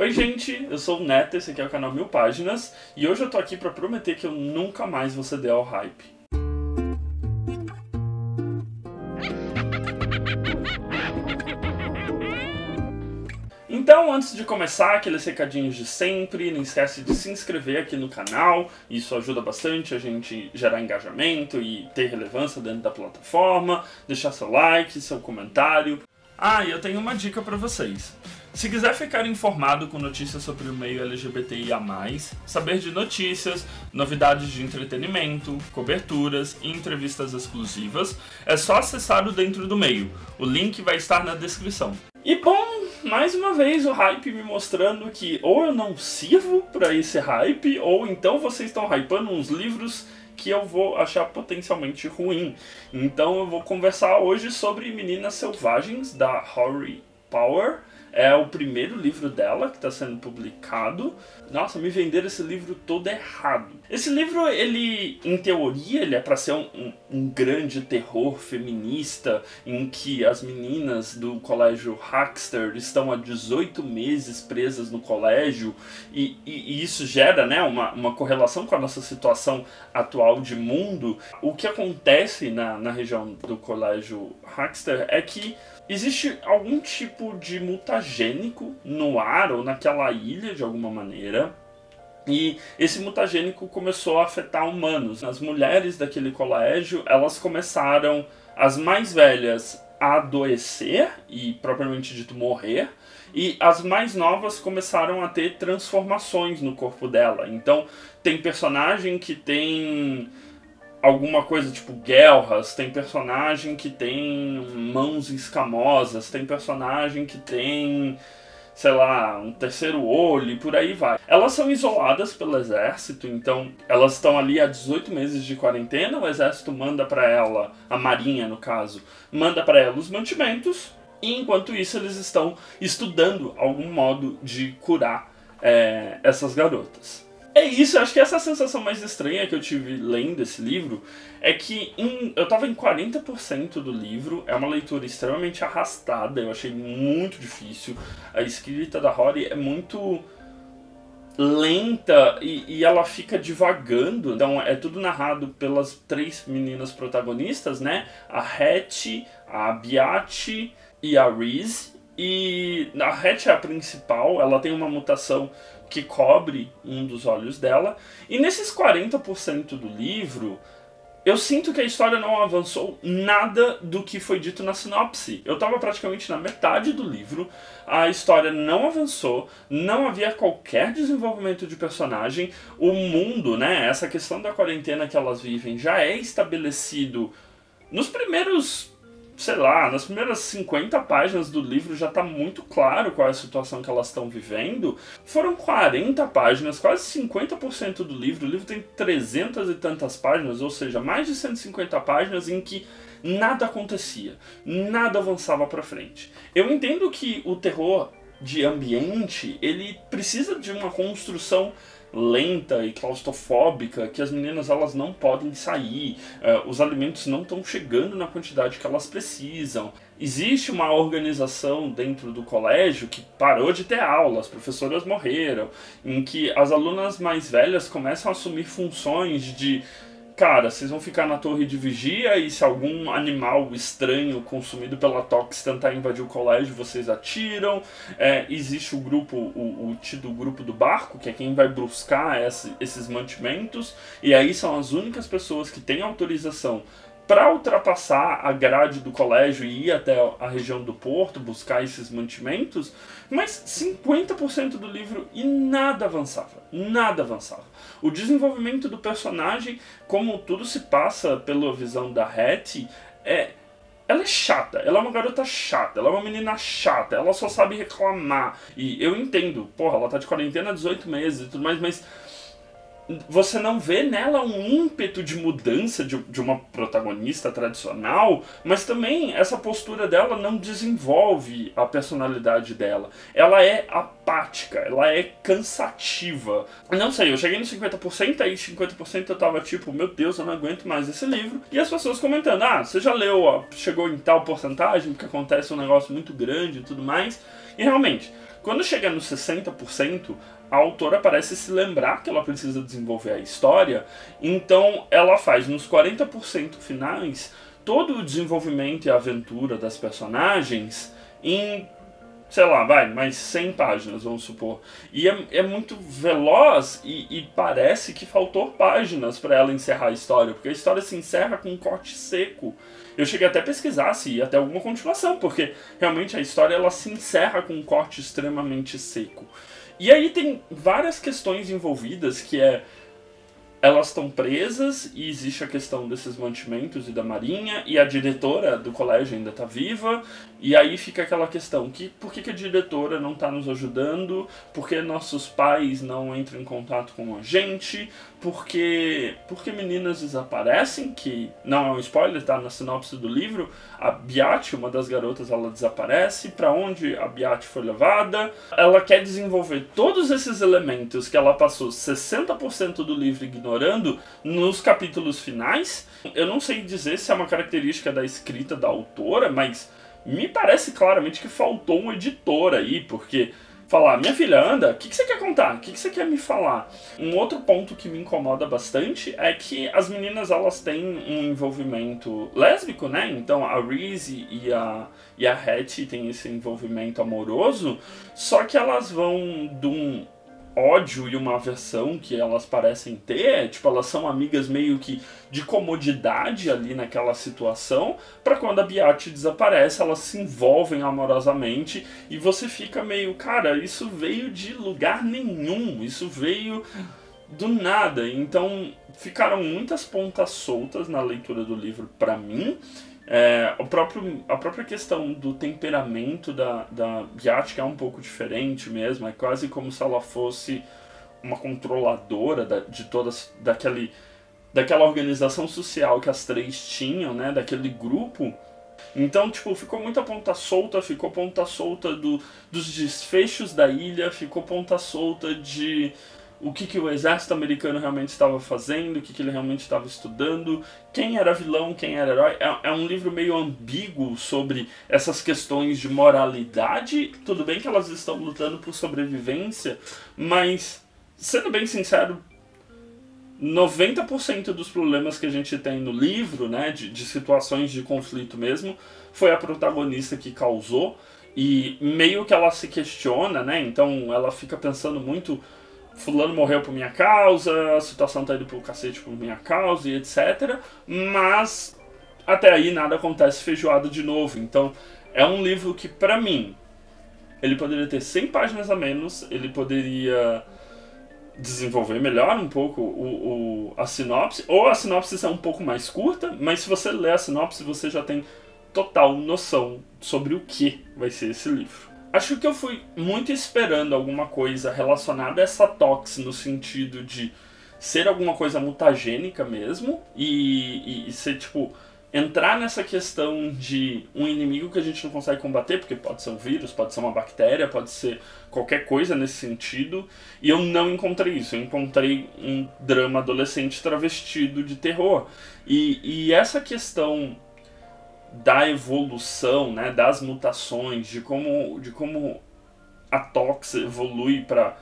Oi gente, eu sou o Neto, esse aqui é o canal Mil Páginas, e hoje eu tô aqui pra prometer que eu nunca mais vou ceder ao hype. Então, antes de começar, aqueles recadinhos de sempre, não esquece de se inscrever aqui no canal, isso ajuda bastante a gente gerar engajamento e ter relevância dentro da plataforma, deixar seu like, seu comentário. Ah, e eu tenho uma dica pra vocês. Se quiser ficar informado com notícias sobre o meio LGBTIA+, saber de notícias, novidades de entretenimento, coberturas e entrevistas exclusivas, é só acessar o Dentro do Meio. O link vai estar na descrição. E bom, mais uma vez o hype me mostrando que ou eu não sirvo pra esse hype, ou então vocês estão hypando uns livros que eu vou achar potencialmente ruim. Então eu vou conversar hoje sobre Meninas Selvagens, da Rory Power. É o primeiro livro dela que está sendo publicado. Nossa, me venderam esse livro todo errado. Esse livro, ele, em teoria, ele é para ser um grande terror feminista em que as meninas do colégio Hackster estão há 18 meses presas no colégio e isso gera, né, uma correlação com a nossa situação atual de mundo. O que acontece na região do colégio Hackster é que existe algum tipo de mutagênico no ar ou naquela ilha de alguma maneira. E esse mutagênico começou a afetar humanos. As mulheres daquele colégio, elas começaram, as mais velhas, a adoecer e propriamente dito morrer. E as mais novas começaram a ter transformações no corpo dela. Então tem personagem que tem alguma coisa tipo guelras, tem personagem que tem mãos escamosas, tem personagem que tem, sei lá, um terceiro olho e por aí vai. Elas são isoladas pelo exército, então elas estão ali há 18 meses de quarentena, o exército manda pra ela, a marinha no caso, manda pra ela os mantimentos, e enquanto isso eles estão estudando algum modo de curar essas garotas. É isso, eu acho que essa sensação mais estranha que eu tive lendo esse livro é que eu tava em 40% do livro, é uma leitura extremamente arrastada, eu achei muito difícil. A escrita da Rory é muito lenta e ela fica divagando, então é tudo narrado pelas três meninas protagonistas, né? A Hattie, a Beate e a Reese. E a Hattie é a principal, ela tem uma mutação que cobre um dos olhos dela. E nesses 40% do livro, eu sinto que a história não avançou nada do que foi dito na sinopse. Eu estava praticamente na metade do livro, a história não avançou, não havia qualquer desenvolvimento de personagem. O mundo, né, essa questão da quarentena que elas vivem já é estabelecido nos primeiros, sei lá, nas primeiras 50 páginas do livro já está muito claro qual é a situação que elas estão vivendo. Foram 40 páginas, quase 50% do livro. O livro tem 300 e tantas páginas, ou seja, mais de 150 páginas em que nada acontecia, nada avançava para frente. Eu entendo que o terror de ambiente, ele precisa de uma construção lenta e claustrofóbica, que as meninas elas não podem sair, os alimentos não estão chegando na quantidade que elas precisam. Existe uma organização dentro do colégio que parou de ter aula, as professoras morreram, em que as alunas mais velhas começam a assumir funções de: cara, vocês vão ficar na torre de vigia e se algum animal estranho consumido pela Tox tentar invadir o colégio, vocês atiram. Existe o grupo, o tido grupo do barco, que é quem vai buscar esses mantimentos, e aí são as únicas pessoas que têm autorização para ultrapassar a grade do colégio e ir até a região do porto, buscar esses mantimentos, mas 50% do livro e nada avançava, nada avançava. O desenvolvimento do personagem, como tudo se passa pela visão da Hattie, ela é chata, ela é uma garota chata, ela é uma menina chata, ela só sabe reclamar. E eu entendo, porra, ela tá de quarentena há 18 meses e tudo mais, mas você não vê nela um ímpeto de mudança de uma protagonista tradicional, mas também essa postura dela não desenvolve a personalidade dela. Ela é apática, ela é cansativa. Não sei, eu cheguei no 50%, aí 50% eu tava tipo, meu Deus, eu não aguento mais esse livro. E as pessoas comentando: ah, você já leu, chegou em tal porcentagem, porque acontece um negócio muito grande e tudo mais. E realmente, Quando chega nos 60%, a autora parece se lembrar que ela precisa desenvolver a história, então ela faz nos 40% finais todo o desenvolvimento e a aventura das personagens em, sei lá, mais 100 páginas, vamos supor. E é muito veloz e parece que faltou páginas para ela encerrar a história, porque a história se encerra com um corte seco. Eu cheguei até a pesquisar se ia ter alguma continuação, porque realmente a história ela se encerra com um corte extremamente seco. E aí tem várias questões envolvidas, que elas estão presas e existe a questão desses mantimentos e da marinha, e a diretora do colégio ainda está viva, e aí fica aquela questão, por que a diretora não está nos ajudando, por que nossos pais não entram em contato com a gente, por que meninas desaparecem, que não é um spoiler, tá na sinopse do livro, a Beate, uma das garotas, ela desaparece, para onde a Beate foi levada. Ela quer desenvolver todos esses elementos que ela passou 60% do livro ignorando nos capítulos finais. Eu não sei dizer se é uma característica da escrita da autora, mas me parece claramente que faltou um editor aí, porque falar, minha filha, anda, o que você quer contar? O que você quer me falar? Um outro ponto que me incomoda bastante é que as meninas, elas têm um envolvimento lésbico, né? Então a Reese e a Hattie têm esse envolvimento amoroso, só que elas vão de um ódio e uma aversão que elas parecem ter, tipo, elas são amigas meio que de comodidade ali naquela situação, pra quando a Beate desaparece, elas se envolvem amorosamente e você fica meio, cara, isso veio de lugar nenhum, isso veio do nada. Então ficaram muitas pontas soltas na leitura do livro pra mim. A própria questão do temperamento da Beate, que é um pouco diferente mesmo, é quase como se ela fosse uma controladora de todas, daquela organização social que as três tinham, né, daquele grupo. Então, tipo, ficou muita ponta solta, ficou ponta solta dos desfechos da ilha, ficou ponta solta de o que o exército americano realmente estava fazendo, o que ele realmente estava estudando, quem era vilão, quem era herói. É um livro meio ambíguo sobre essas questões de moralidade. Tudo bem que elas estão lutando por sobrevivência, mas, sendo bem sincero, 90% dos problemas que a gente tem no livro, né, de situações de conflito mesmo, foi a protagonista que causou, e meio que ela se questiona, né, então ela fica pensando muito: fulano morreu por minha causa, a situação tá indo pro cacete por minha causa e etc. Mas até aí nada acontece feijoada de novo. Então é um livro que, pra mim, ele poderia ter 100 páginas a menos, ele poderia desenvolver melhor um pouco a sinopse, ou a sinopse ser um pouco mais curta, mas se você ler a sinopse você já tem total noção sobre o que vai ser esse livro. Acho que eu fui muito esperando alguma coisa relacionada a essa tox, no sentido de ser alguma coisa mutagênica mesmo, e ser, tipo, entrar nessa questão de um inimigo que a gente não consegue combater, porque pode ser um vírus, pode ser uma bactéria, pode ser qualquer coisa nesse sentido, e eu não encontrei isso. Eu encontrei um drama adolescente travestido de terror. E essa questão da evolução, né, das mutações, de como a tox evolui para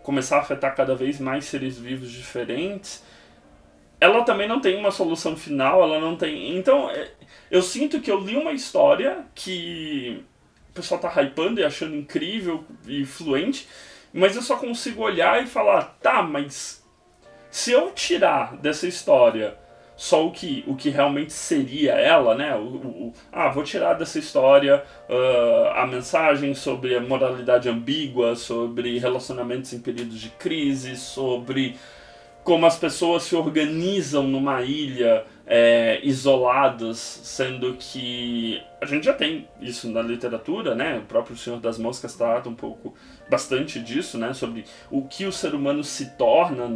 começar a afetar cada vez mais seres vivos diferentes, ela também não tem uma solução final, ela não tem... Então, eu sinto que eu li uma história que o pessoal tá hypando e achando incrível e fluente, mas eu só consigo olhar e falar, tá, mas se eu tirar dessa história só o que realmente seria ela, né? Vou tirar dessa história a mensagem sobre a moralidade ambígua, sobre relacionamentos em períodos de crise, sobre como as pessoas se organizam numa ilha isoladas, sendo que a gente já tem isso na literatura, né? O próprio Senhor das Moscas trata bastante disso, né? Sobre o que o ser humano se torna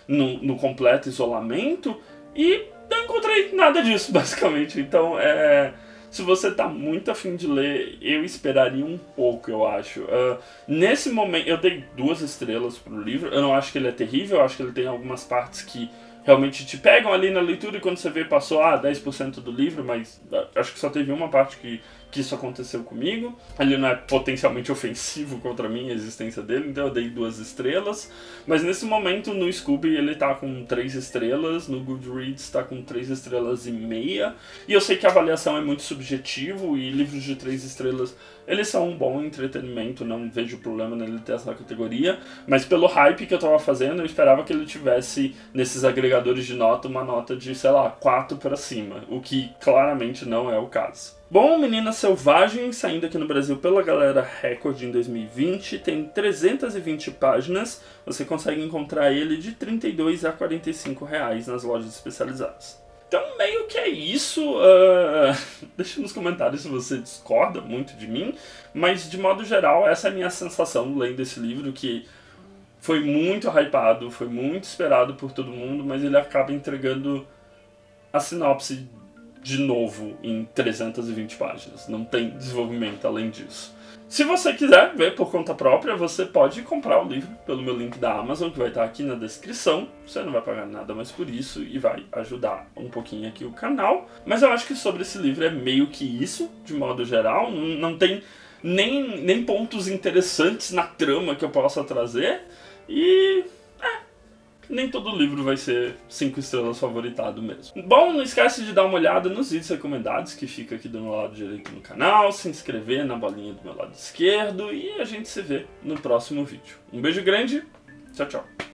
no completo isolamento. E não encontrei nada disso, basicamente. Então, se você tá muito afim de ler, eu esperaria um pouco, eu acho. Nesse momento, eu dei 2 estrelas pro livro. Eu não acho que ele é terrível, eu acho que ele tem algumas partes que realmente te pegam ali na leitura, e quando você vê, passou 10% do livro, mas acho que só teve uma parte que que isso aconteceu comigo. Ele não é potencialmente ofensivo contra mim, a existência dele, então eu dei 2 estrelas. Mas nesse momento no Scooby ele tá com 3 estrelas, no Goodreads tá com 3 estrelas e meia. E eu sei que a avaliação é muito subjetivo e livros de 3 estrelas, eles são um bom entretenimento, não vejo problema nele ter essa categoria. Mas pelo hype que eu tava fazendo, eu esperava que ele tivesse, nesses agregadores de nota, uma nota de, sei lá, 4 pra cima. O que claramente não é o caso. Bom, Meninas Selvagens, saindo aqui no Brasil pela Galera Record em 2020, tem 320 páginas. Você consegue encontrar ele de R$ 32 a R$ 45 nas lojas especializadas. Então, meio que é isso. Deixa nos comentários se você discorda muito de mim. Mas, de modo geral, essa é a minha sensação lendo esse livro, que foi muito hypado, foi muito esperado por todo mundo, mas ele acaba entregando a sinopse de novo em 320 páginas. Não tem desenvolvimento além disso. Se você quiser ver por conta própria, você pode comprar o livro pelo meu link da Amazon, que vai estar aqui na descrição. Você não vai pagar nada mais por isso e vai ajudar um pouquinho aqui o canal. Mas eu acho que sobre esse livro é meio que isso, de modo geral. Não tem nem pontos interessantes na trama que eu possa trazer. E nem todo livro vai ser 5 estrelas favoritado mesmo. Bom, não esquece de dar uma olhada nos vídeos recomendados que fica aqui do meu lado direito no canal, se inscrever na bolinha do meu lado esquerdo e a gente se vê no próximo vídeo. Um beijo grande, tchau, tchau.